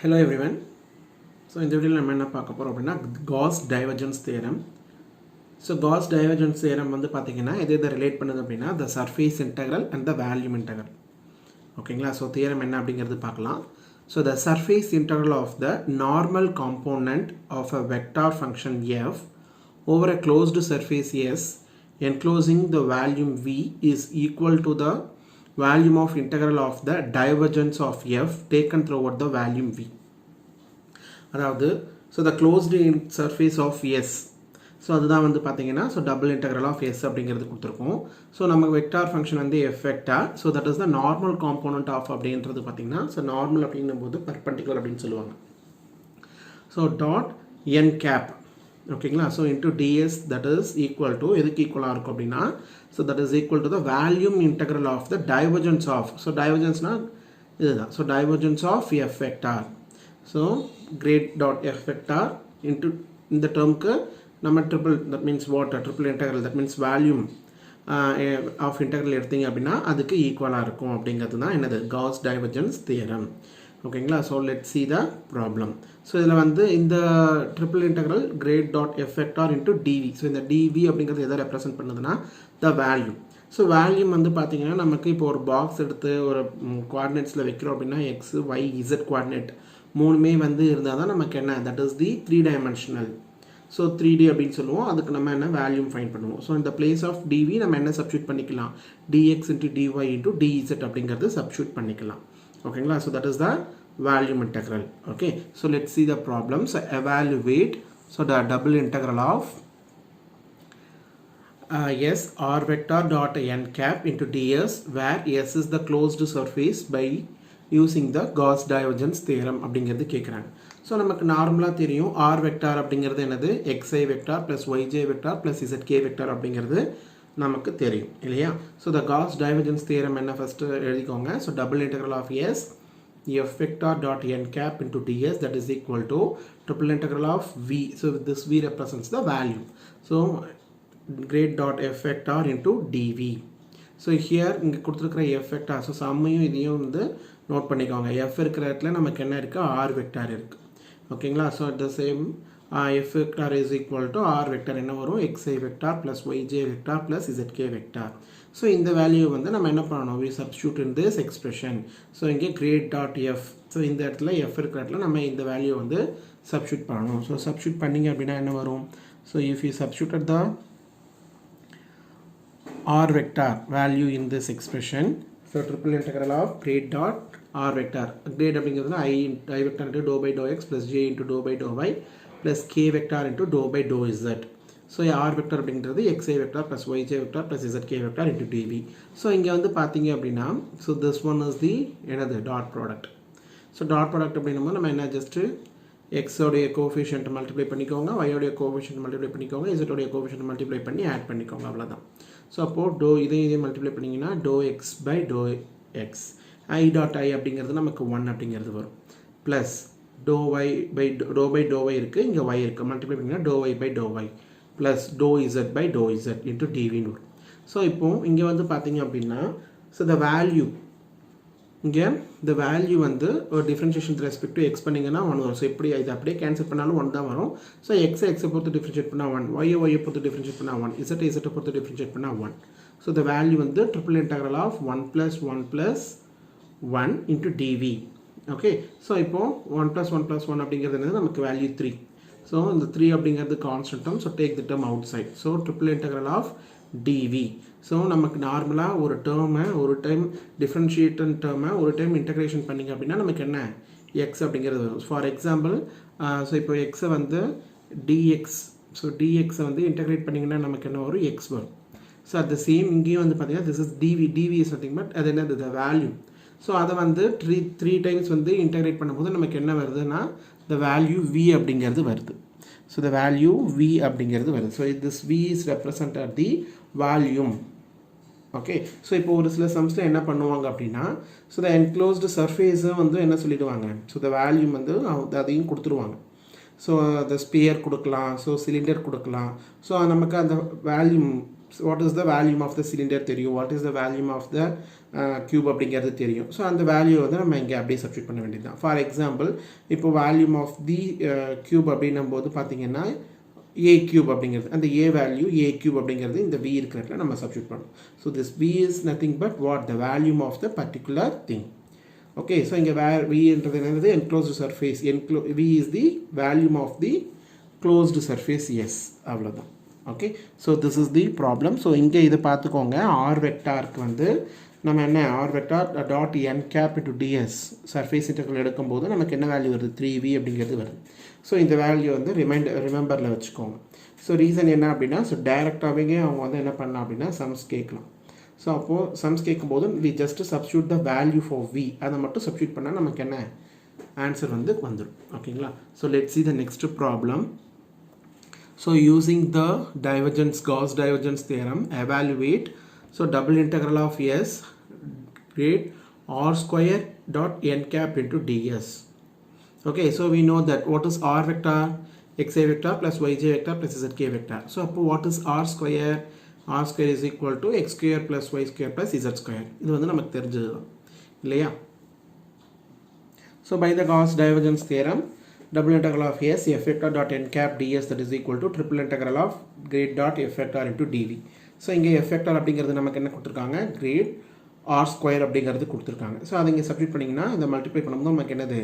Hello everyone. So in the video நம்ம என்ன பார்க்க போறோம் அப்படினா Gauss divergence theorem. So Gauss divergence theorem வந்து பாத்தீங்கன்னா எதை ரிலேட் பண்ணுது அப்படினா the surface integral and the volume integral. ஓகேங்களா? So theorem என்ன அப்படிங்கிறது பார்க்கலாம். So the surface integral of the normal component of a vector function f over a closed surface S enclosing the volume V is equal to the volume of integral of the divergence of f taken throughout the volume V. அதாவது so the closed surface of S, so அதுதான் வந்து பார்த்தீங்கன்னா so double integral of S அப்படிங்கிறது கொடுத்துருக்கோம். So நமக்கு vector function வந்து f vector, so that is the normal component of அப்படின்றது பார்த்தீங்கன்னா ஸோ நார்மல் அப்படின்னும் போது பர்பெண்டிகுலர் அப்படின்னு சொல்லுவாங்க. ஸோ டாட் n கேப் ஓகேங்களா. So into ds that is equal to எதுக்கு ஈக்குவலாக இருக்கும் அப்படின்னா so that is equal to the volume integral of the divergence of, so டைவர்ஜென்ஸ்னால் இதுதான், so divergence of f vector. So grade dot f vector into இந்த டேர்முக்கு நம்ம triple, that means what triple integral, that means volume of integral எடுத்தீங்க அப்படின்னா அதுக்கு ஈக்குவலாக இருக்கும் அப்படிங்கிறது தான் என்னது காஸ் டைவர்ஜென்ஸ் தியரம். ஓகேங்களா. So let see the problem. So இதில் வந்து இந்த triple integral grad dot F vector into TV, so இந்த டிவி அப்படிங்கிறது எதை ரெப்ரசென்ட் பண்ணுதுன்னா த வேல்யூம். ஸோ வேல்யூம் வந்து பார்த்தீங்கன்னா நமக்கு இப்போ ஒரு பாக்ஸ் எடுத்து ஒரு குவாடினேட்ஸில் வைக்கிறோம் அப்படின்னா எக்ஸ் ஒய் இசட் குவாடினேட் மூணுமே வந்து இருந்தால் தான் நமக்கு என்ன, that is the 3 dimensional. So 3D அப்படின்னு சொல்லுவோம். அதுக்கு நம்ம என்ன வேல்யூம் ஃபைன் பண்ணுவோம். ஸோ இந்த பிளேஸ் ஆஃப் டிவி நம்ம என்ன சப்ஸ்டியூட் பண்ணிக்கலாம், dx into dy into D Z அப்படிங்கிறது சப்ஸ்டியூட் பண்ணிக்கலாம். ஓகேங்களா. So that is the volume integral. Okay. So let see the problem. So evaluate so the double integral of s r vector dot n cap into ds where s is the closed surface by using the Gauss divergence theorem அப்படிங்கிறது கேட்குறாங்க. So நமக்கு நார்மலாக தெரியும் r vector அப்படிங்கிறது என்னது xi vector plus yj vector plus zk vector அப்படிங்கிறது நமக்கு தெரியும் இல்லையா. So the Gauss divergence theorem என்ன ஃபஸ்ட்டு எழுதிக்கோங்க. So double integral of s f vector dot n cap into ds that is equal to triple integral of v. So this v represents the value. So grade dot f vector into dv. So here இங்கே கொடுத்துருக்குற F vector, so சம்மையும் இதையும் வந்து note பண்ணிக்கோங்க. F இருக்கிற இடத்துல நமக்கு என்ன இருக்குது, ஆர் வெக்டார் இருக்குது. ஓகேங்களா. So at the same F vector is equal to r vector என்ன வரும், x i vector plus y j vector plus z k vector. So இந்த வேல்யூ வந்து நம்ம என்ன பண்ணணும், we substitute in this expression. So இங்கே கிரேட் டாட் எஃப், ஸோ இந்த இடத்துல எஃப் இருக்கிற இடத்துல நம்ம இந்த வேல்யூ வந்து சப்ஸ்டியூட் பண்ணணும். ஸோ சப்ஸ்டியூட் பண்ணிங்க அப்படின்னா என்ன வரும், so if you substituted the r vector value in this expression, so triple integral of grade dot r vector, grade அப்படிங்கிறது I vector into dou by dou x plus j into dou by dou y plus k vector into dou by dou z. so r vector அப்படிங்கிறது xi vector plus yj vector plus zk vector into dv. so இங்கே வந்து பார்த்தீங்க அப்படின்னா so this one is the another dot product. so dot product அப்படின்னும் நம்ம என்ன just x உடைய coefficient multiply பண்ணிக்கோங்க, y உடைய கோஎஃபிஷியன்ட் மல்டிப்ளை பண்ணிக்கோங்க, z உடைய கோஎஃபிஷியன்ட் மல்டிப்ளை பண்ணி ஆட் பண்ணிக்கோங்க, அவ்வளோதான். ஸோ அப்போது டோ இதையும் மல்டிப்ளை பண்ணிங்கன்னா டோ X by to X I dot I அப்படிங்கிறது நமக்கு 1 அப்படிங்கிறது வரும். ப்ளஸ் டோ ஒய் பை டோ ஒய் இருக்குது, இங்கே ஒய் இருக்குது, மல்டிப்ளை பண்ணிங்கன்னா டோ Y by to Y plus டோ இசட் பை டோ இசட் இன்ட்டு டிவின்னு வரும். ஸோ இப்போது இங்கே வந்து பார்த்தீங்க அப்படின்னா ஸோ த வேல்யூ இங்கே இந்த வேல்யூ வந்து ஒரு டிஃப்ரென்ஷியேஷன் ரெஸ்பெக்ட் டு எக்ஸ் பண்ணிங்கன்னா 1 வரும். ஸோ எப்படி இது அப்படியே கேன்சல் பண்ணாலும் 1 தான் வரும். ஸோ எக்ஸை பொறுத்து டிஃப்ரென்ஷியேட் பண்ணால் 1, ஒய்யை பொறுத்து டிஃப்ரென்ஷியேட் பண்ணால் 1, இசட்டை பொறுத்து டிஃப்ரென்ஷியேட் பண்ணால் 1. ஸோ இந்த வேல்யூ வந்து triple integral of 1 + 1 + 1 into dV. Okay. So இப்போது 1 + 1 + 1 அப்படிங்கிறது என்னது, நமக்கு வேல்யூ 3. ஸோ இந்த 3 அப்படிங்கிறது constant term. So take the term outside. So triple integral of dV. So நமக்கு நார்மலாக ஒரு டேர்மை ஒரு டைம் டிஃப்ரென்ஷியேட்டன் டேர்மை ஒரு டைம் இன்டெகிரேஷன் பண்ணிங்க அப்படின்னா நமக்கு என்ன எக்ஸ் அப்படிங்கிறது வரும். ஃபார் எக்ஸாம்பிள் ஸோ இப்போ எக்ஸை வந்து டிஎக்ஸ், ஸோ டிஎக்ஸை வந்து இன்டெகிரேட் பண்ணிங்கன்னா நமக்கு என்ன வரும், எக்ஸ் வரும். ஸோ அட் த சேம் இங்கேயும் வந்து பார்த்தீங்கன்னா this is TV, TV is nothing but அது என்னது த வேல்யூ. ஸோ அதை வந்து த்ரீ டைம்ஸ் வந்து இன்டெகிரேட் பண்ணும்போது நமக்கு என்ன வருதுன்னா த வேல்யூ வி அப்படிங்கிறது வருது. ஸோ த வேல்யூ வி அப்படிங்கிறது வருது. So this V is represent at the volume. Okay. So இப்போ ஒரு சில சம்ஸில் என்ன பண்ணுவாங்க அப்படின்னா ஸோ த என்க்ளோஸ்டு சர்ஃபேஸை வந்து என்ன சொல்லிவிடுவாங்க, ஸோ த வேல்யூம் வந்து அதையும் கொடுத்துருவாங்க. ஸோ அந்த ஸ்பியர் கொடுக்கலாம், ஸோ சிலிண்டர் கொடுக்கலாம். ஸோ நமக்கு அந்த வேல்யூம் what is the volume of the cylinder தெரியும், what is the volume of the cube அப்படிங்கிறது தெரியும். ஸோ அந்த வேல்யூ வந்து நம்ம இங்கே அப்படியே சப்ஸ்டியூட் பண்ண வேண்டியது தான். ஃபார் எக்ஸாம்பிள் இப்போ வால்யூம் ஆஃப் தி கியூப் அப்படின்னும் போது பார்த்தீங்கன்னா a cube அப்படிங்கிறது, அந்த a வேல்யூ a cube அப்படிங்கிறது இந்த v இருக்கிறதுல நம்ம சப்ஸ்டியூட் பண்ணணும். So this v is nothing but what the volume of the particular thing. Okay, so இங்கே v என்றது என்னது, enclosed surface, v is the volume of the closed surface s, அவ்வளோதான். Okay, so this is the problem. So இங்கே இதை பார்த்துக்கோங்க, r வெக்டாருக்கு வந்து நம்ம என்ன r vector dot n cap into ds surface integral எடுக்கும்போது நமக்கு என்ன வேல்யூ வருது, 3v அப்படிங்கிறது வருது. ஸோ இந்த வேல்யூ வந்து ரிமெம்பரில் வச்சுக்கோங்க. ஸோ ரீசன் என்ன அப்படின்னா, ஸோ டைரெக்டாகவே அவங்க வந்து என்ன பண்ணலாம் அப்படின்னா சம்ஸ் கேட்கலாம். ஸோ அப்போது சம்ஸ் கேட்கும்போது we just substitute the value for v, அதை மட்டும் சப்ஸ்டியூட் பண்ணால் நமக்கு என்ன ஆன்சர் வந்து வந்துடும். ஓகேங்களா? So let's see the next problem. So using the Gauss divergence theorem, evaluate, so double integral of s grade r square dot n cap into ds. Okay, so we know that what is r vector, xi vector plus yj vector plus zk vector. So what is r square? R square is equal to x square plus y square plus z square. இது வந்து நமக்கு தெரிஞ்சதுதான் இல்லையா? So by the Gauss divergence theorem, double integral of s f vector dot n cap ds that is equal to triple integral of grade dot f vector into dv. So இங்கே f vector அப்படிங்கிறது நமக்கு என்ன கொடுத்துருக்காங்க, grade r square அப்படிங்கிறது கொடுத்துருக்காங்க. So அதை இங்கே substitute பண்ணிங்கன்னா இதை மல்டிப்ளை பண்ணும்போது நமக்கு என்னது,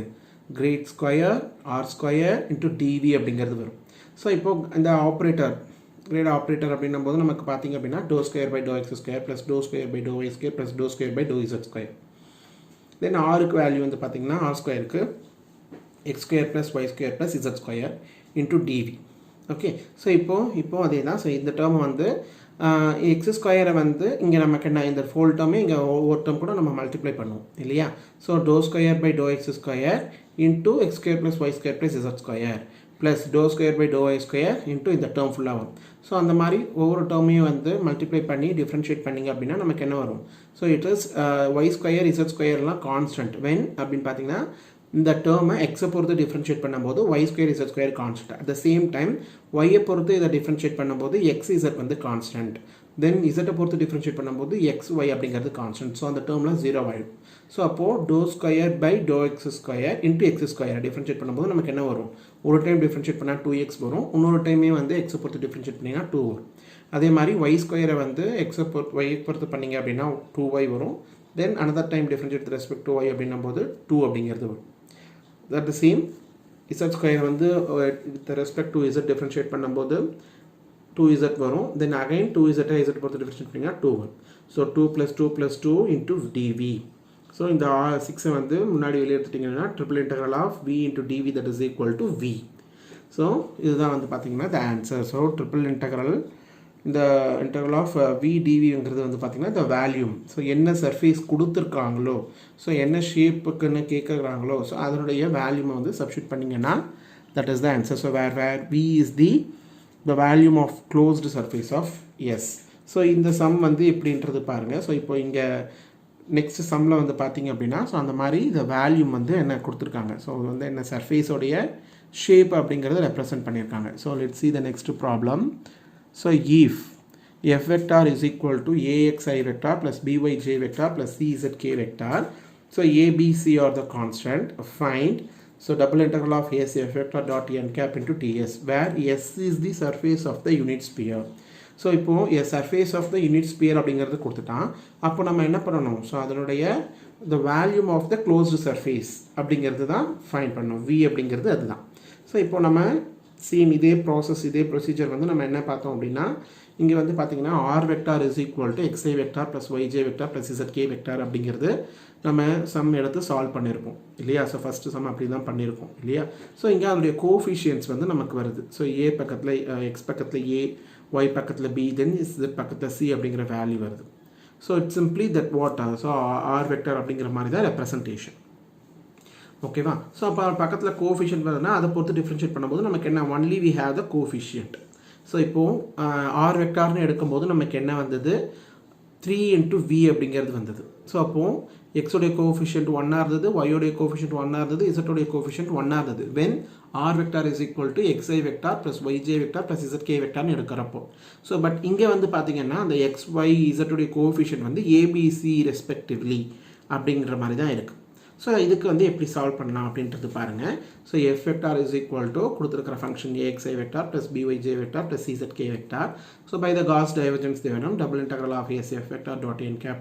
grade square r square into dv அப்படிங்கிறது வரும். ஸோ இப்போது இந்த ஆப்ரேட்டர் grade ஆப்ரேட்டர் அப்படின்னும் போது நமக்கு பார்த்தீங்க அப்படின்னா dou square by dou x square plus dou square by dou y square plus dou square by dou z square. தென் ஆருக்கு வேல்யூ வந்து பார்த்தீங்கன்னா r ஸ்கொயருக்கு x square plus y square plus z square into dv. Okay, so இப்போது அதே தான். So இந்த term வந்து X ஸ்கொயரை வந்து இங்கே நமக்கு என்ன, இந்த ஃபோல் டேர்மே இங்கே ஒவ்வொரு டேர்ம் கூட நம்ம மல்டிப்ளை பண்ணுவோம் இல்லையா? So doe square by to x square into x square plus y square plus z square plus doe square by to y square into இந்த டேர்ம் ஃபுல்லாக வரும். ஸோ அந்த மாதிரி ஒவ்வொரு டேர்மையும் வந்து மல்டிப்ளை பண்ணி டிஃப்ரென்ஷியேட் பண்ணிங்க அப்படின்னா நமக்கு என்ன வரும், so it is y square z ஸ்கொயர்லாம் கான்ஸ்டன்ட் வென் அப்படின்னு பார்த்தீங்கன்னா இந்த டேர்மை எக்ஸை பொறுத்து டிஃப்ரென்ஷியேட் பண்ணும்போது y square z square constant. At the same time ஒய்யை பொறுத்து இதை டிஃப்ரென்ஷியேட் பண்ணும்போது எக்ஸ் இசட் வந்து கான்ஸ்டன்ட். தென் இசட்டை பொறுத்து டிஃப்ரென்ஷியேட் பண்ணும்போது எக்ஸ் ஒய் அப்படிங்கிறது கான்ஸ்டன்ட். ஸோ அந்த டேர்மில் 0 ஆகிடும். ஸோ அப்போது do square by to x square into x square differentiate பண்ணும்போது நமக்கு என்ன வரும், ஒரு டைம் டிஃப்ரென்ஷியேட் பண்ணால் 2x வரும், இன்னொரு டைமே வந்து எக்ஸை பொறுத்து டிஃப்ரென்ஷியேட் பண்ணிங்கன்னா 2 வரும். அதே மாதிரி ஒய் ஸ்கொயரை வந்து எக்ஸை ஒய் பொறுத்து பண்ணிங்க அப்படின்னா 2y வரும். Then another time differentiate with respect to y அப்படின்னும் போது 2 அப்படிங்கிறது வரும். That the same z square வந்து with respect to z differentiate பண்ணும்போது 2z வரும். Then again 2z z பொறுத்து differentiate பண்ணிங்கன்னா 2 வரும். So 2 plus 2 plus 2 into dv. So இந்த 6 வந்து முன்னாடி வெளியே எடுத்துட்டிங்கன்னா triple integral of v into dv that is equal to v. So இதுதான் வந்து பார்த்தீங்கன்னா the answer. So triple integral இந்த இன்டெக்ரல் ஆஃப் வி டிவிங்கிறது வந்து பார்த்திங்கன்னா இந்த வேல்யூம். ஸோ என்ன சர்ஃபேஸ் கொடுத்துருக்காங்களோ, ஸோ என்ன ஷேப்புக்குன்னு கேட்குறாங்களோ, ஸோ அதனுடைய வேல்யூமை வந்து சப்ஸ்டியூட் பண்ணிங்கன்னா that is the answer. So where V is the volume of closed surface of S. So இந்த சம் வந்து எப்படின்றது பாருங்கள். ஸோ இப்போ இங்கே நெக்ஸ்ட் சம்மில் வந்து பார்த்திங்க அப்படின்னா ஸோ அந்த மாதிரி இந்த வேல்யூம் வந்து என்ன கொடுத்துருக்காங்க, ஸோ வந்து என்ன சர்ஃபேஸோடைய ஷேப் அப்படிங்கிறத ரெப்ரசன்ட் பண்ணியிருக்காங்க. So let's see the next problem. So if f vector is equal to axi vector plus byj vector plus czk vector, so a, b, c are the constant, find so double integral of s f vector dot n cap into ds where s is the surface of the unit sphere. So இப்போது surface of the unit sphere அப்படிங்கிறது கொடுத்துட்டான். அப்போ நம்ம என்ன பண்ணணும், so அதனுடைய த volume of the closed surface அப்படிங்கிறது தான் ஃபைண்ட் பண்ணணும். v அப்படிங்கிறது அதுதான். ஸோ இப்போ நம்ம சேம் இதே ப்ராசஸ் இதே ப்ரொசீஜர் வந்து நம்ம என்ன பார்த்தோம் அப்படின்னா இங்கே வந்து பார்த்திங்கன்னா r vector is equal to x i vector plus y j vector plus z k vector அப்படிங்கிறது நம்ம சம் எடுத்து சால்வ் பண்ணியிருப்போம் இல்லையா? ஸோ ஃபஸ்ட்டு சம் அப்படி தான் பண்ணியிருக்கோம் இல்லையா? ஸோ இங்கே அதனுடைய கோஃபிஷியன்ஸ் வந்து நமக்கு வருது. ஸோ ஏ பக்கத்தில் எக்ஸ் பக்கத்தில் ஏ, ஒய் பக்கத்தில் பி, தென் இசட் பக்கத்தில் சி அப்படிங்கிற வேல்யூ வருது. So it's simply that what, so r vector அப்படிங்கிற மாதிரி தான் ரெப்ரசன்டேஷன். ஓகேவா? ஸோ அப்போ பக்கத்தில் கோஃபிஷியன்ட் வருதுன்னா அதை பொறுத்து டிஃப்ரென்ஷியேட் பண்ணும்போது நமக்கு என்ன, only we have the coefficient. So இப்போது ஆர் வெக்டார்னு எடுக்கும்போது நமக்கு என்ன வந்தது, 3 into v அப்படிங்கிறது வந்தது. ஸோ அப்போது எக்ஸோடைய கோஎஃபிஷியன்ட் 1 இருந்தது, ஒய்யோடைய கோஎஃபிஷியன்ட் 1 இருந்தது, இசட்டோடைய கோஎஃபிஷியன்ட் 1 இருந்தது. When r vector is equal to xi vector plus yj vector plus zk vectorனு எடுக்கிறப்போ. ஸோ பட் இங்கே வந்து பார்த்தீங்கன்னா அந்த xy zோடைய கோஎஃபிஷியன்ட் வந்து abc ரெஸ்பெக்டிவ்லி அப்படிங்கிற மாதிரி தான் இருக்குது. ஸோ இதுக்கு வந்து எப்படி சால்வ் பண்ணலாம் அப்படின்றது பாருங்கள். So f vector is equal to கொடுத்துருக்கிற function axi vector plus byj vector plus czk vector. So by the Gauss divergence theorem double integral of s f vector dot n cap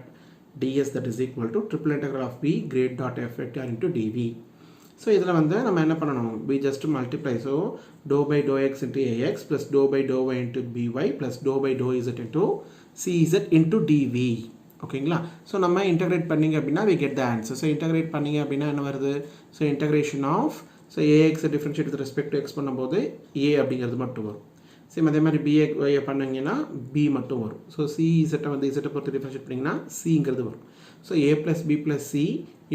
ds that is equal to triple integral of b grade dot f vector into dv. So இதில் வந்து நம்ம என்ன பண்ணணும், we just multiply. So dou by dou x into ax plus dou by dou y into by plus dou by dou z into cz into dv. ஓகேங்களா. So நம்ம integrate பண்ணிங்க அப்படின்னா we get the answer. So integrate பண்ணிங்க அப்படின்னா என்ன வருது, so integration of so ஏஎக்ஸை differentiate with respect to x பண்ணும்போது ஏ அப்படிங்கிறது மட்டும் வரும். சேம் அதே மாதிரி பிஏ பண்ணிங்கன்னா பி மட்டும் வரும். ஸோ சி இசட்டை வந்து இசட்டை பொறுத்து டிஃப்ரென்ஷியேட் பண்ணிங்கன்னா சிங்கிறது வரும். So a plus b plus c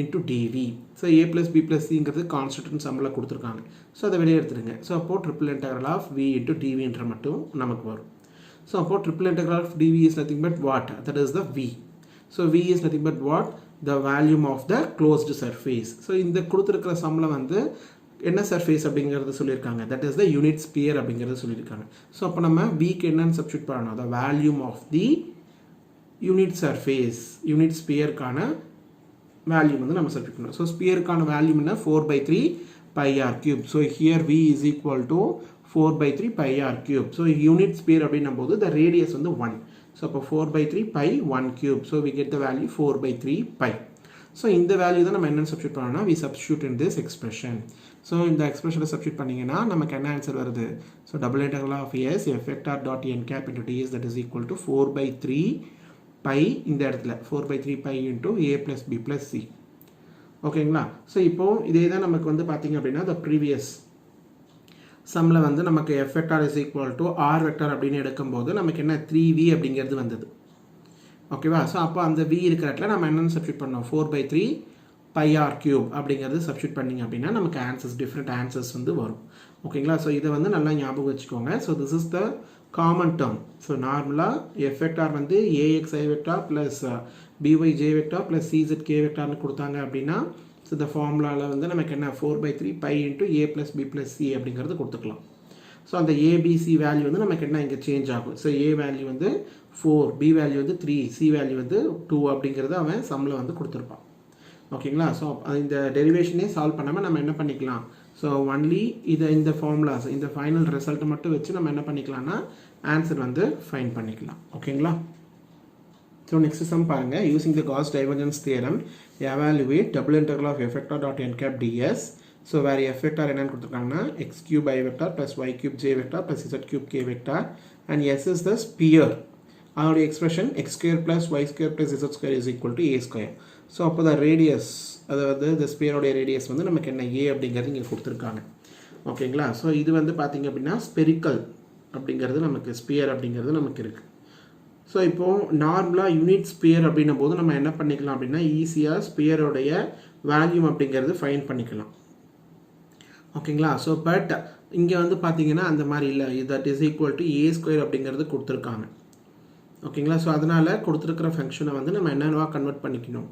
into TV. So a plus b plus சிங்கிறது கான்ஸ்டன்ட் சம்மில் கொடுத்துருக்காங்க. ஸோ அதை வெளியே எடுத்துருங்க. ஸோ அப்போது triple integral of we into டிவின்ற மட்டும் நமக்கு வரும். ஸோ அப்போது triple integral of dv is nothing but what, that is the v. So V is nothing but what, the volume of the closed surface. So இந்த கொடுத்துருக்கிற சம்மில் வந்து என்ன சர்ஃபேஸ் அப்படிங்கிறது சொல்லியிருக்காங்க, that is the unit sphere அப்படிங்கிறது சொல்லியிருக்காங்க. So அப்போ நம்ம Vக்கு என்னன்னு சப்ஸ்டியூட் பண்ணணும், the volume of the unit surface, unit ஸ்பியருக்கான வேல்யூம் வந்து நம்ம சப்ஸ்டியூட் பண்ணணும். ஸோ ஸ்பியருக்கான வேல்யூம் என்ன, 4/3 pi r cube. So here V is equal to 4/3 pi r cube. So unit sphere அப்படின்னும் போது the radius வந்து 1. So, 4/3 pi 1 cube. So, we get the value 4/3 pi. So, in the value தான் நம்ம என்ன substitute பண்ணோம்னா, we substitute in this expression. So, இந்த expression substitute பண்ணீங்கன்னா நமக்கு என்ன ஆன்சர் வருது. So, double integral of s f vector dot n cap into ds that is equal to 4/3 pi இந்த இடத்துல 4/3 pi into a plus b plus c. ஓகேங்களா. So இப்போ இதே தான் நமக்கு வந்து பார்த்தீங்க அப்படின்னா the previous சம்மில் வந்து நமக்கு f vector is equal to r vector அப்படின்னு எடுக்கும்போது நமக்கு என்ன 3v அப்படிங்கிறது வந்தது. ஓகேவா. ஸோ அப்போ அந்த v இருக்கிற இடத்துல நம்ம என்னென்னு சப்ஸ்டியூட் பண்ணோம், 4/3 pi r cube அப்படிங்கிறது சப்ஸ்டியூட் பண்ணிங்க அப்படின்னா நமக்கு ஆன்சர்ஸ் டிஃப்ரெண்ட் ஆன்சர்ஸ் வந்து வரும். ஓகேங்களா. ஸோ இதை வந்து நல்லா ஞாபகம் வச்சுக்கோங்க. So this is the common term. So நார்மலாக f vector வந்து axi vector plus byj vector plus czk vectorனு கொடுத்தாங்க அப்படின்னா ஸோ இந்த ஃபார்முலாவில் வந்து நமக்கு என்ன 4/3 pi into a plus b plus c அப்படிங்கிறது கொடுத்துக்கலாம். ஸோ அந்த ஏபிசி வேல்யூ வந்து நமக்கு என்ன இங்கே சேஞ்ச் ஆகும். ஸோ ஏ வேல்யூ வந்து 4, பி வேல்யூ வந்து 3, சி வேல்யூ வந்து 2 அப்படிங்கிறது அவன் சம்மில் வந்து கொடுத்துருப்பான். ஓகேங்களா. ஸோ இந்த டெரிவேஷனே சால்வ் பண்ணாமல் நம்ம என்ன பண்ணிக்கலாம், ஸோ ஒன்லி இந்த ஃபார்முலாஸ் இந்த ஃபைனல் ரிசல்ட்டை மட்டும் வச்சு நம்ம என்ன பண்ணிக்கலாம்னா ஆன்சர் வந்து ஃபைன் பண்ணிக்கலாம். ஓகேங்களா. So next sum பாருங்க, using the Gauss divergence theorem evaluate double integral of f vector dot n cap ds. So where f vector என்னன்னு கொடுத்துருக்காங்கன்னா x cube i vector plus y cube j vector plus z cube k vector and s is the sphere. அதோடைய expression x square plus y square plus z square is equal to a square. So அப்போ the radius, அதாவது the sphere உடைய radius வந்து நமக்கு என்ன a அப்படிங்கிறது இங்கே கொடுத்துருக்காங்க. ஓகேங்களா. ஸோ இது வந்து பார்த்தீங்க அப்படின்னா ஸ்பெரிக்கல் அப்படிங்கிறது நமக்கு ஸ்பியர் அப்படிங்கிறது நமக்கு இருக்குது. ஸோ இப்போது நார்மலாக யூனிட் ஸ்பியர் அப்படின்னும் போது நம்ம என்ன பண்ணிக்கலாம் அப்படின்னா ஈஸியாக ஸ்பியரோடைய வேல்யூம் அப்படிங்கிறது ஃபைன் பண்ணிக்கலாம். ஓகேங்களா. ஸோ பட் இங்கே வந்து பார்த்தீங்கன்னா அந்த மாதிரி இல்லை, that is equal to A square அப்படிங்கிறது கொடுத்துருக்காங்க. ஓகேங்களா. ஸோ அதனால் கொடுத்துருக்கிற ஃபங்க்ஷனை வந்து நம்ம என்னென்னவா கன்வெர்ட் பண்ணிக்கணும்,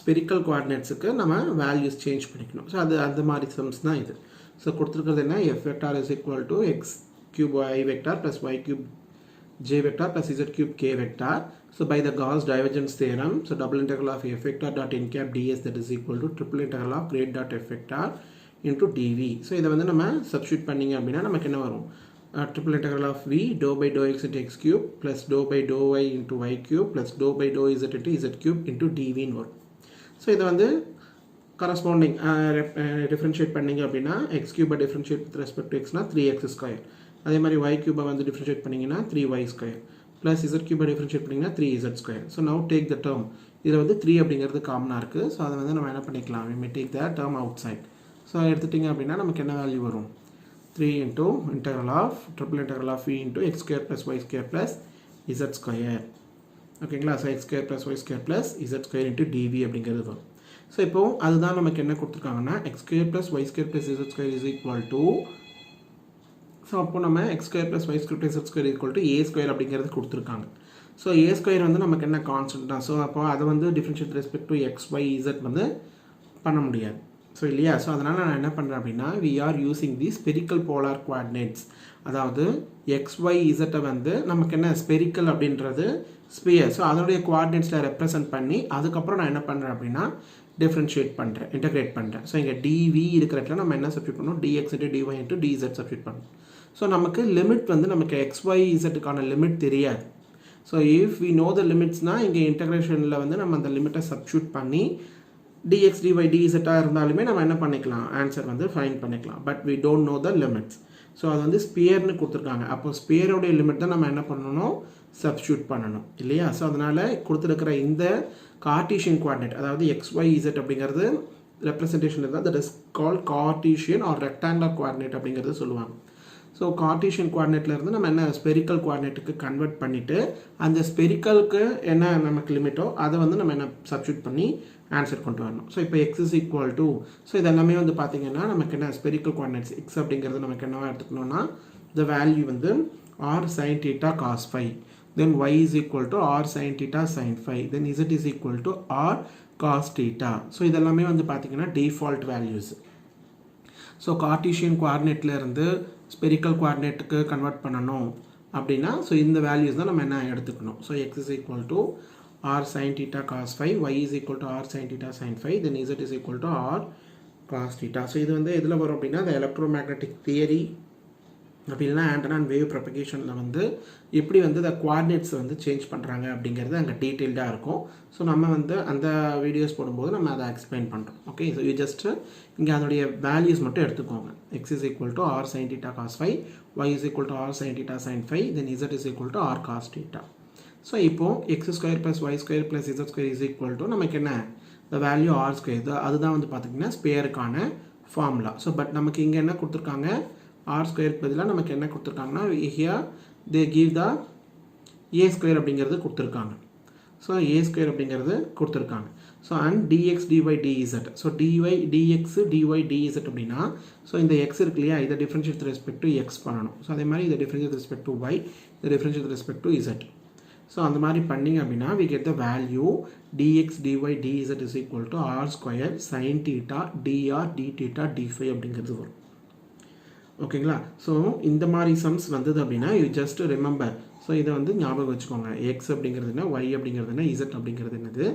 ஸ்பெரிக்கல் கோஆர்டினேட்ஸுக்கு நம்ம வேல்யூஸ் சேஞ்ச் பண்ணிக்கணும். ஸோ அது அந்த மாதிரி சம்ஸ் தான் இது. ஸோ கொடுத்துருக்கிறது என்ன, F vector is equal to x cube y vector plus y cube j vector plus z cube k vector. So by the Gauss divergence theorem, so double integral of f vector dot n cap ds that is equal to triple integral of grade dot f vector into dv. So இதை வந்து நம்ம substitute பண்ணிங்க அப்படின்னா நமக்கு என்ன வரும், triple integral of v dou by dou x into x cube plus dou by dou y into y cube plus dou by dou z into z cube into dv ன்னு வரும். ஸோ இதை வந்து corresponding differentiate பண்ணிங்க அப்படின்னா x cube differentiate with respect to x னா 3x square. அதே மாதிரி y cube வந்து டிஃபரன்ஷியேட் பண்ணிங்கன்னா 3y square plus z cube differentiate பண்ணிங்கன்னா 3z square. So now take the term, இதில் வந்து 3 அப்படிங்கிறது காமனாக இருக்குது. ஸோ அதை வந்து நம்ம என்ன பண்ணிக்கலாம், we may take the term outside. So எடுத்துட்டிங்க அப்படின்னா நமக்கு என்ன வேல்யூ வரும், 3 into integral of triple integral of v into x square plus y square plus z square. ஓகேங்களா. So x square plus y square plus z square into dv அப்படிங்கிறது வரும். So இப்போது அதுதான் நமக்கு என்ன கொடுத்துருக்காங்கன்னா x square plus y square plus z square is equal to, so அப்போ நம்ம x square plus y square plus z square equal to a square அப்படிங்கிறது கொடுத்துருக்காங்க. ஸோ ஏ ஸ்கொயர் வந்து நமக்கு என்ன கான்ஸ்டன்ட் தான். ஸோ அப்போ அதை வந்து differentiate with respect to x y z வந்து பண்ண முடியாது. ஸோ இல்லையா? ஸோ அதனால் நான் என்ன பண்ணுறேன் அப்படின்னா we are using the spherical polar coordinates. அதாவது எக்ஸ் ஒய் இசட்டை வந்து நமக்கு என்ன ஸ்பெரிக்கல் அப்படின்றது ஸ்பியர். ஸோ அதனுடைய கோஆர்டினேட்ஸில் ரெப்ரசென்ட் பண்ணி அதுக்கப்புறம் நான் என்ன பண்ணுறேன் அப்படின்னா டிஃப்ரென்ஷியேட் பண்ணுறேன், இன்டகிரேட் பண்ணுறேன். ஸோ இங்கே டிவி இருக்கிற இடத்துல நம்ம என்ன சப்ஸ்டியூட் பண்ணணும், dx into dy into dz substitute பண்ணணும். ஸோ நமக்கு லிமிட் வந்து நமக்கு எக்ஸ் ஒய் இசட்டுக்கான லிமிட் தெரியாது. So if we know the லிமிட்ஸ்னால் இங்கே இன்டகிரேஷனில் வந்து நம்ம அந்த லிமிட்டை சப்ஸ்டியூட் பண்ணி dx dy dz இருந்தாலுமே நம்ம என்ன பண்ணிக்கலாம், ஆன்சர் வந்து ஃபைண்ட் பண்ணிக்கலாம். But we don't know the limits. So அது வந்து ஸ்பியர்னு கொடுத்துருக்காங்க. அப்போ ஸ்பியரோடைய லிமிட் தான் நம்ம என்ன பண்ணணும், சப்ஸ்டியூட் பண்ணணும் இல்லையா? ஸோ அதனால் கொடுத்துருக்கிற இந்த கார்ட்டீசியன் கோஆர்டினேட் அதாவது எக்ஸ் ஒய் இசட் அப்படிங்கிறது ரெப்ரசன்டேஷன் இருந்தால் that is called Cartesian or rectangular coordinate அப்படிங்கிறது சொல்லுவாங்க. ஸோ கார்ட்டீசியன் கோஆர்டினேட்லேருந்து நம்ம என்ன ஸ்பெரிக்கல் கோஆர்டினேட்டுக்கு கன்வெர்ட் பண்ணிவிட்டு அந்த ஸ்பெரிக்கலுக்கு என்ன நமக்கு லிமிட்டோ அதை வந்து நம்ம என்ன சப்ஸ்டியூட் பண்ணி ஆன்சர் கொண்டு வரணும். ஸோ இப்போ X is equal to, so இதெல்லாமே வந்து பார்த்திங்கன்னா நமக்கு என்ன ஸ்பெரிக்கல் கோஆர்டினேட்ஸ் எக்ஸ் அப்படிங்கிறது நமக்கு என்னவா எடுத்துக்கணும்னா த வேல்யூ வந்து r sine theta cos phi, then y is equal to r sine theta sine phi, then z is equal to r cos theta. So இதெல்லாமே வந்து பார்த்திங்கன்னா டிஃபால்ட் வேல்யூஸ். ஸோ கார்ட்டீசியன் கோஆர்டினேட்லேருந்து spherical கோஆர்டினேட்டுக்கு convert பண்ணணும் அப்படின்னா so இந்த values தான் நம்ம என்ன எடுத்துக்கணும். So x is equal to r sine theta cos phi, y is equal to r sine theta sine phi, then z is equal to r cos theta. So இது வந்து எதில் வரும் அப்படின்னா இந்த எலக்ட்ரோமேக்னெட்டிக் தியரி அப்படி இல்லைனா ஆண்டனா அண்ட் வேவ் ப்ரொபகேஷனில் வந்து எப்படி வந்து இந்த கோஆர்டினேட்ஸ் வந்து சேஞ்ச் பண்ணுறாங்க அப்படிங்கிறது அங்கே டீட்டெயில்டாக இருக்கும். ஸோ நம்ம வந்து அந்த வீடியோஸ் போடும்போது நம்ம அதை எக்ஸ்பிளைன் பண்ணுறோம். ஓகே, ஸோ இது ஜஸ்ட்டு இங்கே அதனுடைய வேல்யூஸ் மட்டும் எடுத்துக்கோங்க. X is equal to r sine theta cos phi, y is equal to r sine theta sine phi, then z is equal to r cos theta. So இப்போது x square plus y square plus z square is equal to நமக்கு என்ன the value or square. அதுதான் வந்து பார்த்திங்கன்னா ஸ்பேருக்கான formula. So but நமக்கு இங்கே என்ன கொடுத்துருக்காங்க, ஆர் ஸ்கொயருக்கு பதிலாக நமக்கு என்ன கொடுத்துருக்காங்கன்னா here they give the a square அப்படிங்கிறது கொடுத்துருக்காங்க. ஸோ ஏ ஸ்கொயர் அப்படிங்கிறது கொடுத்துருக்காங்க. So and dx dy dz. So dy dx dy dz அப்படின்னா ஸோ இந்த எக்ஸ் இருக்கு இல்லையா, இதை differentiate with respect to x பண்ணணும். ஸோ அதே மாதிரி இதை differentiate with respect to y, இதை differentiate with respect to z. So அந்த மாதிரி பண்ணிங்க அப்படின்னா we get the value dx dy dz is equal to r square sin theta dr d theta d phi அப்படிங்கிறது வரும். ஓகேங்களா? ஸோ இந்த மாதிரி சம்ஸ் வந்தது அப்படின்னா யூ ஜஸ்ட் ரிமெம்பர். ஸோ இதை வந்து ஞாபகம் வச்சுக்கோங்க. எக்ஸ் அப்படிங்கிறது என்ன, ஒய் அப்படிங்கிறது என்ன, இசட் அப்படிங்கிறது என்னது,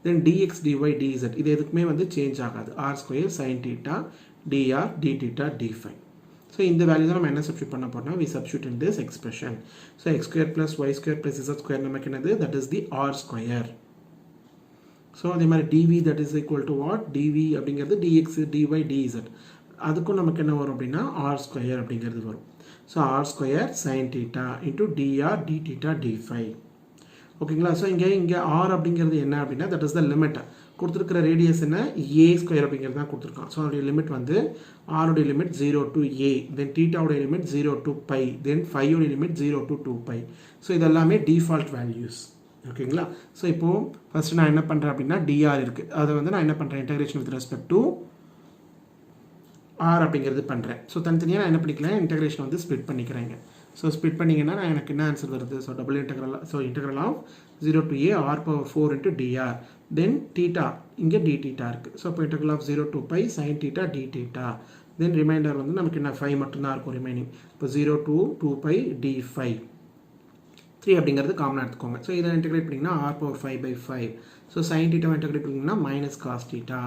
தென் டிஎக்ஸ் டிஒய் டிஇசட் இது எதுக்குமே வந்து சேஞ்ச் ஆகாது. R square sine theta dr d theta d phi. So இந்த வேல்யூ தான் நம்ம என்ன சப்ஸ்டியூட் பண்ண போறோம்னா we substitute in this expression. So x square plus y square plus z square நமக்கு என்னது, that is the r square. So அதே மாதிரி dV that is equal to what, dV அப்படிங்கிறது டிஎக்ஸ் டிஒய் டிஇசட் அதுக்கும் நமக்கு என்ன வரும் அப்படின்னா ஆர் ஸ்கொயர் அப்படிங்கிறது வரும். So r square sine theta into dr d theta d phi. ஓகேங்களா? ஸோ இங்கே ஆர் அப்படிங்கிறது என்ன அப்படின்னா தட் இஸ் த லிமிட். கொடுத்துருக்கிற ரேடியஸ் என்ன, ஏ ஸ்கொயர் அப்படிங்கிறது தான் கொடுத்துருக்கான். ஸோ அதோடைய லிமிட் வந்து ஆருடைய லிமிட் 0 to a, தென் தீட்டாவுடைய லிமிட் 0 to பை, தென் ஃபையோடைய லிமிட் 0 to 2 பை. ஸோ இதெல்லாமே டிஃபால்ட் வேல்யூஸ். ஓகேங்களா? ஸோ இப்போது ஃபஸ்ட்டு நான் என்ன பண்ணுறேன் அப்படின்னா டிஆர் இருக்குது, அதை வந்து நான் என்ன பண்ணுறேன் integration with respect to r அப்படிங்கிறது பண்ணுறேன். ஸோ தனித்தனியாக நான் என்ன பண்ணிக்கிறேன், இன்டகிரேஷன் வந்து ஸ்ப்ளிட் பண்ணிக்கிறேங்க. ஸோ ஸ்ப்ளிட் பண்ணிங்கன்னா நான் எனக்கு என்ன ஆன்சர் வருது, so double integral, so integral of 0 to a r power 4 into dr, then theta இங்கே டி தீட்டா இருக்குது. ஸோ இப்போ integral of 0 to pi sine theta d theta, then reminder வந்து நமக்கு என்ன 5 மட்டும்தான் இருக்கும் ரிமைனிங். இப்போ 0 to 2 பை டி 5 3 அப்படிங்கிறது காமனாக எடுத்துக்கோங்க. ஸோ இதை இன்டகிரேட் பண்ணிங்கன்னா r power 5/5. So sine theta integrate பண்ணிங்கன்னா மைனஸ் காஸ் தீட்டா,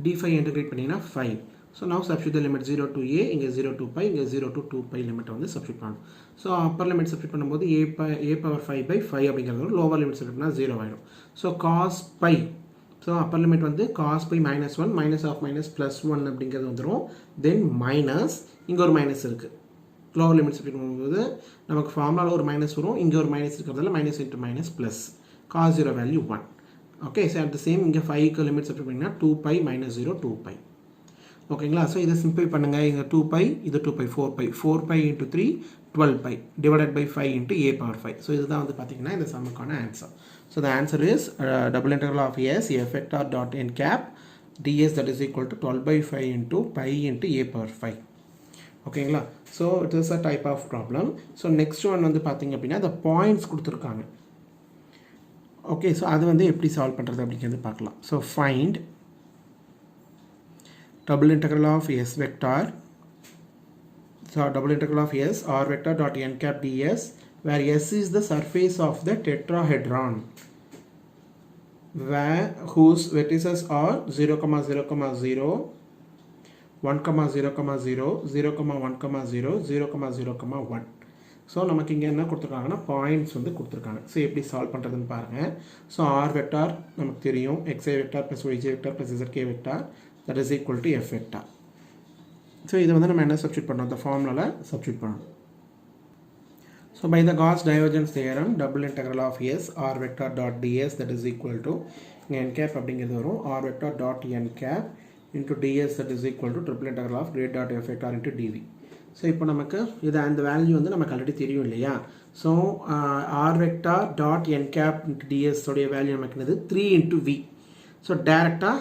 டி5 இன்டகிரேட் பண்ணிங்கன்னா 5. So now substitute the limit 0 to a, இங்கே 0 to பை, இங்கே 0 to 2 பை லிமிட்டை வந்து சப்ஸ்டியூட் பண்ணணும். ஸோ அப்பர் லிமிட் சப்ஸ்டியூட் பண்ணும்போது a power 5/5 அப்படிங்கிறது லோவர் லிமிட் சப்ஸ்டியூட் பண்ணால் 0 ஆகிடும். So cos pi, so upper limit வந்து cos pi -1 minus of minus +1 அப்படிங்கிறது வந்துடும். தென் மைனஸ் இங்கே ஒரு மைனஸ் இருக்குது. லோவர் லிமிட் சப்ஸ்டியூட் பண்ணும்போது நமக்கு ஃபார்முலாவில் ஒரு மைனஸ் வரும், இங்கே ஒரு மைனஸ் இருக்கிறதால minus into minus plus cos 0 value 1. Okay, so at the same இங்கே 5க்கு லிமிட் சப்ஸ்டியூட் பண்ணிங்கன்னா 2 பை -0 2 பை. ஓகேங்களா? ஸோ இதை சிம்பிள் பண்ணுங்கள். இங்கே 2 பை, இது 2 pi 4 pi into 3 12 pi divided by 5 into a power 5. So இதுதான் வந்து பார்த்தீங்கன்னா இந்த சம்முக்கான answer. So the answer is double integral of s f vector dot n gap ds that is equal to 12/5 into pi into a power 5. ஓகேங்களா? So it is a type of problem. So next one வந்து பார்த்தீங்க அப்படின்னா the points கொடுத்துருக்காங்க. Okay, so அது வந்து எப்படி solve பண்ணுறது அப்படிங்கிறது பார்க்கலாம். So find double integral of s vector, so double integral of s r vector dot n cap ds, where s is the surface of the tetrahedron, where whose vertices are 0, 0, 0, 1, 0, 0, 0, 1, 0, 0, 0, 1. So நமக்கு இங்கே என்ன கொடுத்துருக்காங்கன்னா points வந்து கொடுத்துருக்காங்க. So எப்படி solve பண்ணுறதுன்னு பாருங்கள். So r vector நமக்கு தெரியும், xi vector plus yj vector plus zk vector that is equal to f vector. So இதை வந்து நம்ம என்ன சப்ஸ்டியூட் பண்ணோம், இந்த ஃபார்முலாவில் சப்ஸ்டியூட் பண்ணணும். So by the Gauss divergence theorem double integral of S r vector dot dS that is equal to n cap அப்படிங்கிறது வரும் r vector dot n cap into dS that is equal to triple integral of grad dot F vector into TV. So இப்போ நமக்கு இது அந்த value வந்து நமக்கு already தெரியும் இல்லையா. So r vector dot n cap into dS உடைய value நமக்கு என்னது 3 இன்ட்டு வி. ஸோ டேரெக்டாக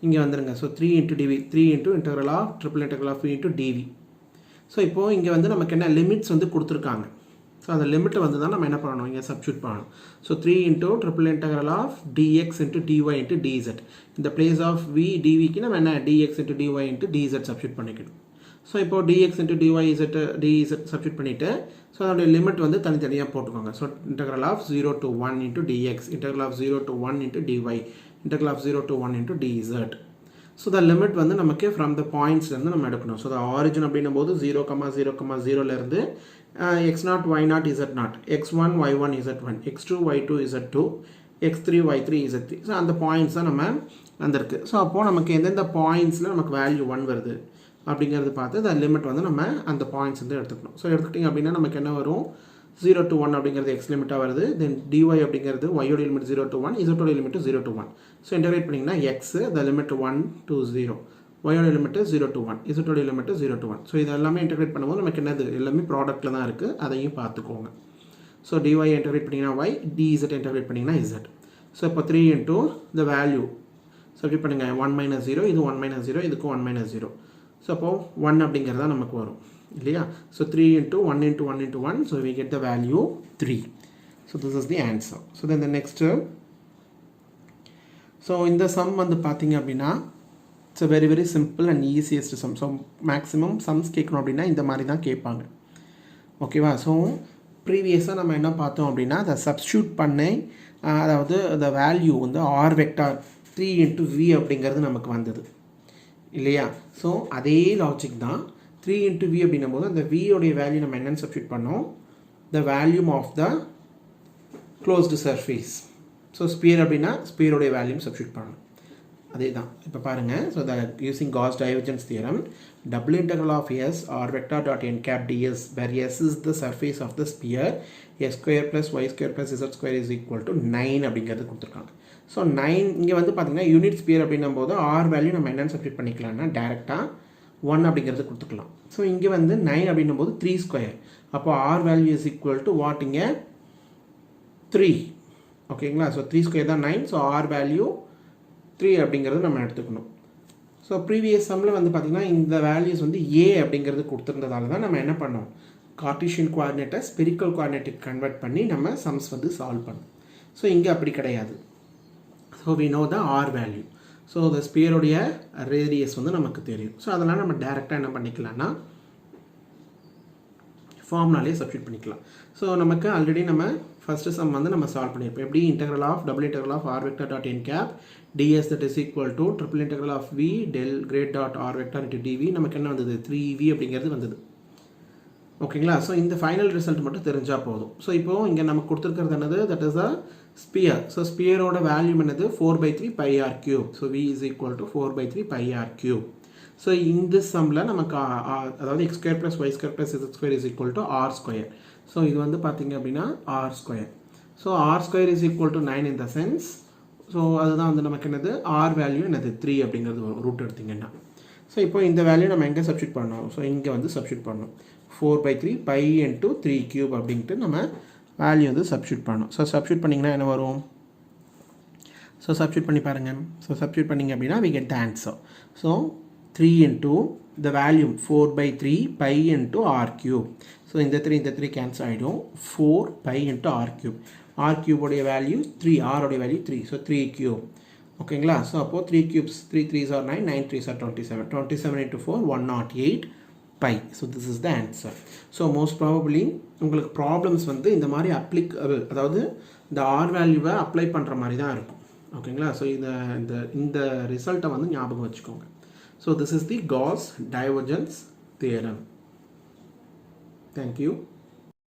இங்கே வந்துடுங்க. So 3 into dV, 3 into integral of triple integral of we into TV. So இப்போது இங்கே வந்து நமக்கு என்ன லிமிட்ஸ் வந்து கொடுத்துருக்காங்க. ஸோ அந்த லிமிட்டை வந்து தான் நம்ம என்ன பண்ணணும், இங்கே சப்ஸ்டியூட் பண்ணணும். So 3 into triple integral of dx into dy into dz. இந்த பிளேஸ் ஆஃப் வி டிவிக்கு நம்ம என்ன dx into dy into dz substitute பண்ணிக்கணும். ஸோ இப்போது dx into dy z dz substitute பண்ணிவிட்டு ஸோ அதோடைய லிமிட் வந்து தனித்தனியாக போட்டுக்கோங்க. So integral of 0 to 1 into dx, integral of 0 to 1 into dy, integral of 0 to 1 into dz. So the limit வந்து நமக்கு from the பாயிண்ட்ஸ்லேருந்து நம்ம எடுக்கணும். ஸோ த ஆரிஜின் அப்படின்னும் போது 0, 0, 0லேருந்து x0 y0 z0, x1 y1 z1, x2 y2 z2, x3 y3 z3. So அந்த points தான் நம்ம வந்திருக்கு. ஸோ அப்போது நமக்கு எந்தெந்த பாயிண்ட்ஸில் நமக்கு வேல்யூ 1 வருது அப்படிங்கிறது பார்த்து அந்த லிமிட் வந்து நம்ம அந்த பாயிண்ட்ஸ் வந்து எடுத்துக்கணும். ஸோ எடுத்துக்கிட்டிங்க அப்படின்னா நமக்கு என்ன வரும், 0 to 1 அப்படிங்கிறது எக்ஸ் லிமிட்டாக வருது. தென் டிஒய் அப்படிங்கிறது ஒய்யோட லிமிட் 0 to 1, இசட்டோட லிமிட் 0 to 1. ஸோ இன்டகிரேட் பண்ணிங்கன்னா எக்ஸ் த லிமிட் 1 to 0, ஒய்யோட லிமிட் 0 to 1, இசட்டோட லிமிட் 0 to 1. ஸோ இது எல்லாமே இன்டகிரேட் பண்ணும்போது நமக்கு என்னது எல்லாமே ப்ராடக்ட்டில் தான் இருக்குது, அதையும் பார்த்துக்கோங்க. ஸோ டிஒய் இன்டகிரேட் பண்ணிங்கன்னா ஒய், டிஇசட் இன்டகிரேட் பண்ணிங்கன்னா இசட். ஸோ இப்போ 3 இன்ட்டு த வேல்யூ சப்ஸ்டியூட் பண்ணுங்கள். 1 - 0, இது 1 - 0, இதுக்கும் 1 - 0. ஸோ அப்போது 1 அப்படிங்கிறது தான் நமக்கு வரும் இல்லையா. So 3 into 1 into 1 into 1, so we get the value 3. So this is the answer. So then the next, so இந்த சம் வந்து பார்த்தீங்க அப்படின்னா it's very very simple and easiest sum. So maximum sums கேட்கணும் அப்படின்னா இந்த மாதிரி தான் கேட்பாங்க, ஓகேவா. ஸோ ப்ரீவியஸாக நம்ம என்ன பார்த்தோம் அப்படின்னா அதை சப்ஸ்டியூட் பண்ணி அதாவது அந்த வேல்யூ வந்து ஆர் வெக்டார் 3 இன்ட்டு வி அப்படிங்கிறது நமக்கு வந்தது இல்லையா. ஸோ அதே லாஜிக் தான் 3 இன்ட்டு வி அப்படின்னும் போது அந்த வியோடைய வேல்யூ நம்ம என்னென்னு சப்ஸ்டியூட் பண்ணோம், the volume of the closed surface. So sphere அப்படின்னா ஸ்பியரோடைய வேல்யூம் சப்ஸ்டியூட் பண்ணணும், அதே தான். இப்போ பாருங்கள், so the using Gauss divergence theorem double integral of S r vector dot n cap ds where s is the surface of the sphere s square plus y square plus z square is equal to 9 அப்படிங்கிறது கொடுத்துருக்காங்க. So 9 இங்கே வந்து பார்த்தீங்கன்னா unit sphere அப்படின்னும் போது R value நம்ம என்னென்னு substitute பண்ணிக்கலாம்னா டேரெக்டாக 1 அப்படிங்கிறது கொடுத்துக்கலாம். ஸோ இங்கே வந்து 9 அப்படின்னும் போது 3 ஸ்கொயர், அப்போ r value is equal to what, இங்கே 3, ஓகேங்களா. ஸோ 3 ஸ்கொயர் தான் 9, ஸோ ஆர் வேல்யூ 3 அப்படிங்கிறது நம்ம எடுத்துக்கணும். ஸோ ப்ரீவியஸ் சம்மில் வந்து பார்த்திங்கன்னா இந்த வேல்யூஸ் வந்து ஏ அப்படிங்கிறது கொடுத்துருந்ததால தான் நம்ம என்ன பண்ணோம், கார்ட்டீசியன் கோஆர்டினேட்டை ஸ்பெரிக்கல் கோஆர்டினேட்டுக்கு கன்வெர்ட் பண்ணி நம்ம சம்ஸ் வந்து சால்வ் பண்ணோம். ஸோ இங்கே அப்படி கிடையாது. So we know the r value. So the ஸ்பியருடைய ரேடியஸ் வந்து நமக்கு தெரியும். ஸோ அதனால் நம்ம டேரெக்டாக என்ன பண்ணிக்கலாம்னா ஃபார்ம்னாலே சப்ஸ்டியூட் பண்ணிக்கலாம். ஸோ நமக்கு ஆல்ரெடி நம்ம ஃபஸ்ட்டு சம் வந்து நம்ம சால்வ் பண்ணியிருப்போம். எப்படி integral of double integral of r vector dot n cap ds that is equal to triple integral of v del grad dot r vector into dv. நமக்கு என்ன வந்தது, 3v அப்படிங்கிறது வந்தது, ஓகேங்களா. ஸோ இந்த ஃபைனல் ரிசல்ட் மட்டும் தெரிஞ்சால் போதும். ஸோ இப்போது இங்கே நமக்கு கொடுத்துருக்கிறது என்னது, that is a sphere. So ஸ்பியரோட வேல்யூ என்னது 4/3 pi r cube. ஸோ v is equal to 4/3 pi r cube. So இந்த சம்மில் நமக்கு அதாவது x square plus y square plus z square is equal to r square. So இது வந்து பார்த்திங்க அப்படின்னா r square. So r square is equal to 9 in the sense. So அதுதான் வந்து நமக்கு என்னது, r வேல்யூ என்னது 3 அப்படிங்கிறது வரும் ரூட் எடுத்திங்கன்னா. ஸோ இப்போ இந்த வேல்யூ நம்ம எங்கே சப்ஸ்டியூட் பண்ணோம், ஸோ இங்கே வந்து சப்ஸ்டியூட் பண்ணோம். 4/3 pi into 3 cube அப்படின்ட்டு நம்ம வேல்யூ வந்து சப்ஸ்டியூட் பண்ணோம். ஸோ சப்ஸ்டியூட் பண்ணிங்கன்னா என்ன வரும், ஸோ சப்ஸ்டியூட் பண்ணி பாருங்கள். ஸோ சப்ஸ்டியூட் பண்ணிங்க அப்படின்னா we get the answer. So 3 into the value 4/3 pi into r cube. So இந்த 3 கேன்சல் ஆகிடும். 4 pi into r cube. R கியூபோடைய வேல்யூ 3, ஆரோடைய வேல்யூ 3, ஸோ 3 கியூப். ஓகேங்களா? ஸோ அப்போது 3 cubes, 3 3s are 9, 9 3s are 27, 27 into 4, 108 pi. So this is the answer. So most probably உங்களுக்கு problems வந்து இந்த மாதிரி அப்ளிகபிள், அதாவது இந்த ஆர் வேல்யூவை அப்ளை பண்ணுற மாதிரி தான் இருக்கும். ஓகேங்களா? ஸோ இந்த ரிசல்ட்டை வந்து ஞாபகம் வச்சுக்கோங்க. So this is the Gauss divergence theorem. Thank you.